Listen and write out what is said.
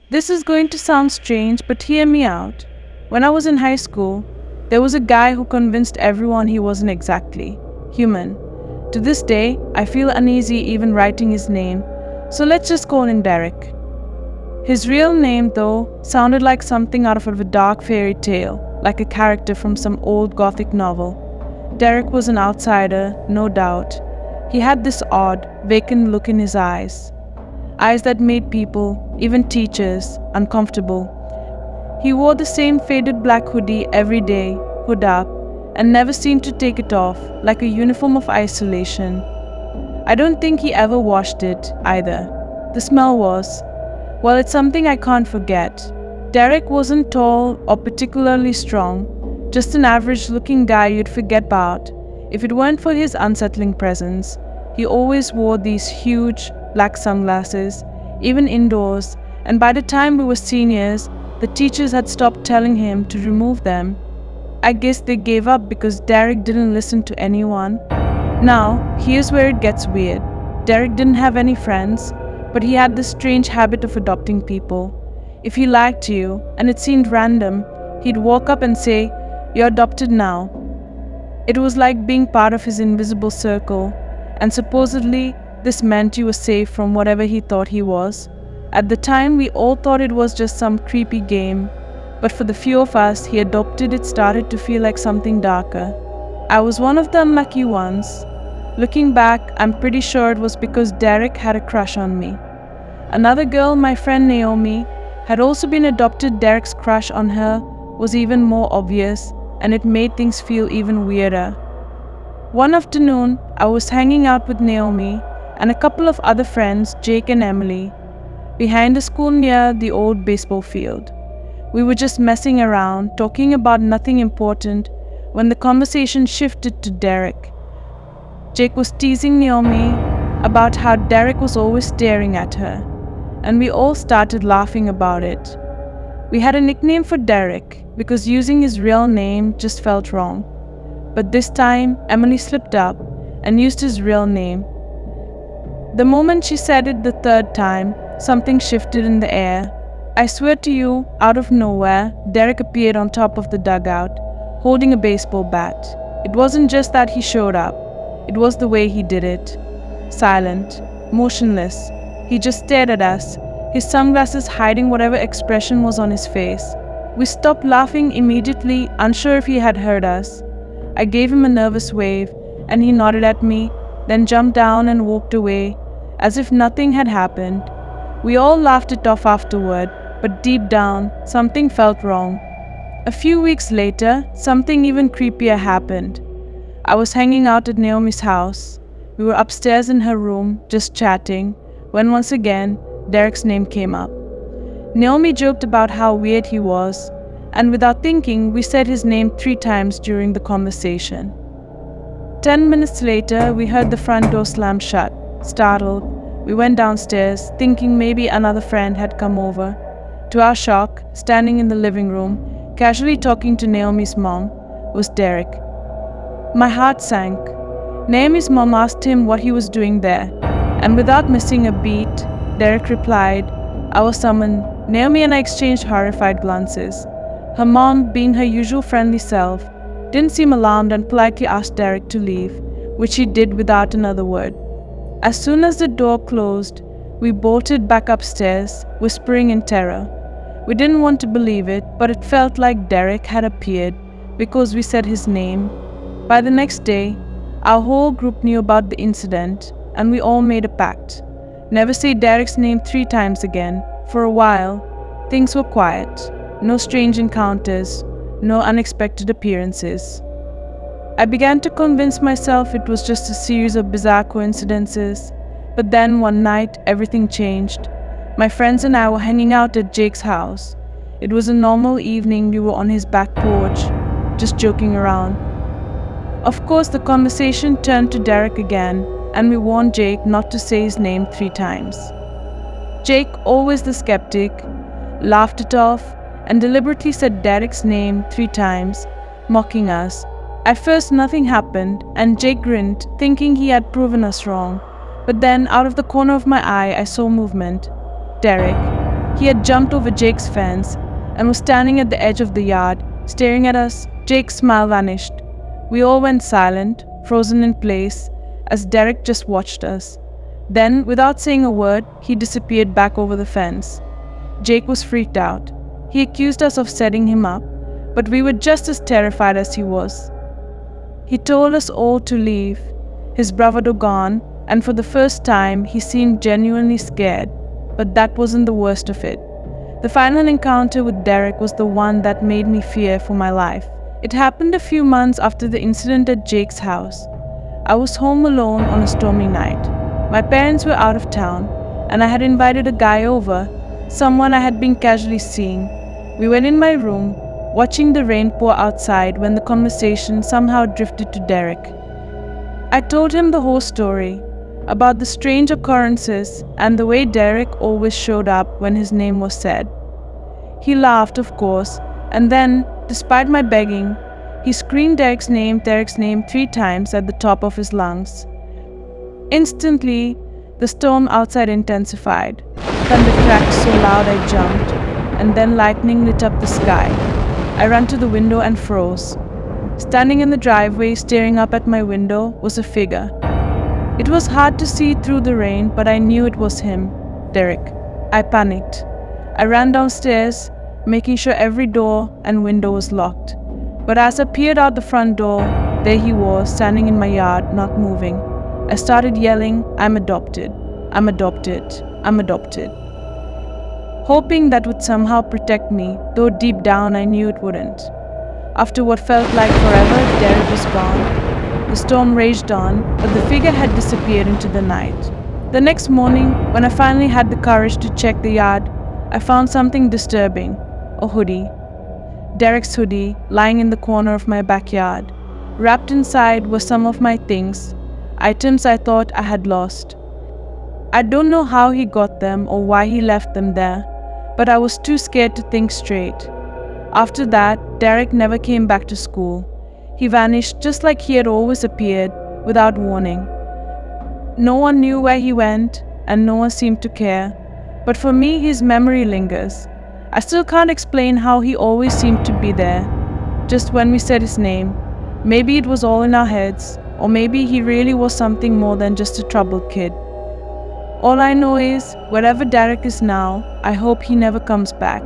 This is going to sound strange, but hear me out. When I was in high school, there was a guy who convinced everyone he wasn't exactly human. To this day, I feel uneasy even writing his name, so let's just call him Derek. His real name, though, sounded like something out of a dark fairy tale, like a character from some old gothic novel. Derek was an outsider, no doubt. He had this odd, vacant look in his eyes that made people, even teachers, uncomfortable. He wore the same faded black hoodie every day, hood up, and never seemed to take it off, like a uniform of isolation. I don't think he ever washed it, either. The smell was, well, it's something I can't forget. Derek wasn't tall or particularly strong, just an average-looking guy you'd forget about. If it weren't for his unsettling presence, he always wore these huge, black sunglasses, even indoors, and by the time we were seniors, the teachers had stopped telling him to remove them. I guess they gave up because Derek didn't listen to anyone. Now, here's where it gets weird. Derek didn't have any friends, but he had this strange habit of adopting people. If he liked you, and it seemed random, he'd walk up and say, "You're adopted now." It was like being part of his invisible circle, and supposedly this meant you were safe from whatever he thought he was. At the time, we all thought it was just some creepy game, but for the few of us he adopted, it started to feel like something darker. I was one of the unlucky ones. Looking back, I'm pretty sure it was because Derek had a crush on me. Another girl, my friend Naomi, had also been adopted. Derek's crush on her was even more obvious, and it made things feel even weirder. One afternoon, I was hanging out with Naomi and a couple of other friends, Jake and Emily, behind a school near the old baseball field. We were just messing around, talking about nothing important, when the conversation shifted to Derek. Jake was teasing Naomi about how Derek was always staring at her, and we all started laughing about it. We had a nickname for Derek because using his real name just felt wrong. But this time, Emily slipped up and used his real name. The moment she said it the third time, something shifted in the air. I swear to you, out of nowhere, Derek appeared on top of the dugout, holding a baseball bat. It wasn't just that he showed up, it was the way he did it. Silent, motionless. He just stared at us, his sunglasses hiding whatever expression was on his face. We stopped laughing immediately, unsure if he had heard us. I gave him a nervous wave, and he nodded at me, then jumped down and walked away, as if nothing had happened. We all laughed it off afterward, but deep down, something felt wrong. A few weeks later, something even creepier happened. I was hanging out at Naomi's house. We were upstairs in her room, just chatting, when once again, Derek's name came up. Naomi joked about how weird he was, and without thinking, we said his name 3 times during the conversation. 10 minutes later, we heard the front door slam shut. Startled, we went downstairs, thinking maybe another friend had come over. To our shock, standing in the living room, casually talking to Naomi's mom, was Derek. My heart sank. Naomi's mom asked him what he was doing there, and without missing a beat, Derek replied, "I was summoned." Naomi and I exchanged horrified glances. Her mom, being her usual friendly self, didn't seem alarmed and politely asked Derek to leave, which he did without another word. As soon as the door closed, we bolted back upstairs, whispering in terror. We didn't want to believe it, but it felt like Derek had appeared because we said his name. By the next day, our whole group knew about the incident, and we all made a pact. Never say Derek's name 3 times again. For a while, things were quiet. No strange encounters, no unexpected appearances. I began to convince myself it was just a series of bizarre coincidences, but then one night everything changed. My friends and I were hanging out at Jake's house. It was a normal evening. We were on his back porch, just joking around. Of course, the conversation turned to Derek again, and we warned Jake not to say his name 3 times. Jake, always the skeptic, laughed it off and deliberately said Derek's name 3 times, mocking us. At first nothing happened, and Jake grinned, thinking he had proven us wrong. But then, out of the corner of my eye, I saw movement. Derek, He had jumped over Jake's fence and was standing at the edge of the yard, staring at us. Jake's smile vanished. We all went silent, frozen in place, as Derek just watched us. Then, without saying a word, he disappeared back over the fence. Jake was freaked out. He accused us of setting him up, but we were just as terrified as he was. He told us all to leave, his bravado gone, and for the first time he seemed genuinely scared. But that wasn't the worst of it. The final encounter with Derek was the one that made me fear for my life. It happened a few months after the incident at Jake's house. I was home alone on a stormy night. My parents were out of town, and I had invited a guy over, someone I had been casually seeing. We were in my room, watching the rain pour outside when the conversation somehow drifted to Derek. I told him the whole story, about the strange occurrences and the way Derek always showed up when his name was said. He laughed, of course, and then, despite my begging, he screamed Derek's name 3 times at the top of his lungs. Instantly, the storm outside intensified. Thunder cracked so loud I jumped, and then lightning lit up the sky. I ran to the window and froze. Standing in the driveway, staring up at my window, was a figure. It was hard to see through the rain, but I knew it was him, Derek. I panicked. I ran downstairs, making sure every door and window was locked. But as I peered out the front door, there he was, standing in my yard, not moving. I started yelling, "I'm adopted, I'm adopted, I'm adopted," hoping that would somehow protect me, though deep down I knew it wouldn't. After what felt like forever, Derek was gone. The storm raged on, but the figure had disappeared into the night. The next morning, when I finally had the courage to check the yard, I found something disturbing: a hoodie. Derek's hoodie, lying in the corner of my backyard. Wrapped inside were some of my things, items I thought I had lost. I don't know how he got them or why he left them there, but I was too scared to think straight. After that, Derek never came back to school. He vanished just like he had always appeared, without warning. No one knew where he went, and no one seemed to care. But for me, his memory lingers. I still can't explain how he always seemed to be there, just when we said his name. Maybe it was all in our heads, or maybe he really was something more than just a troubled kid. All I know is, wherever Derek is now, I hope he never comes back.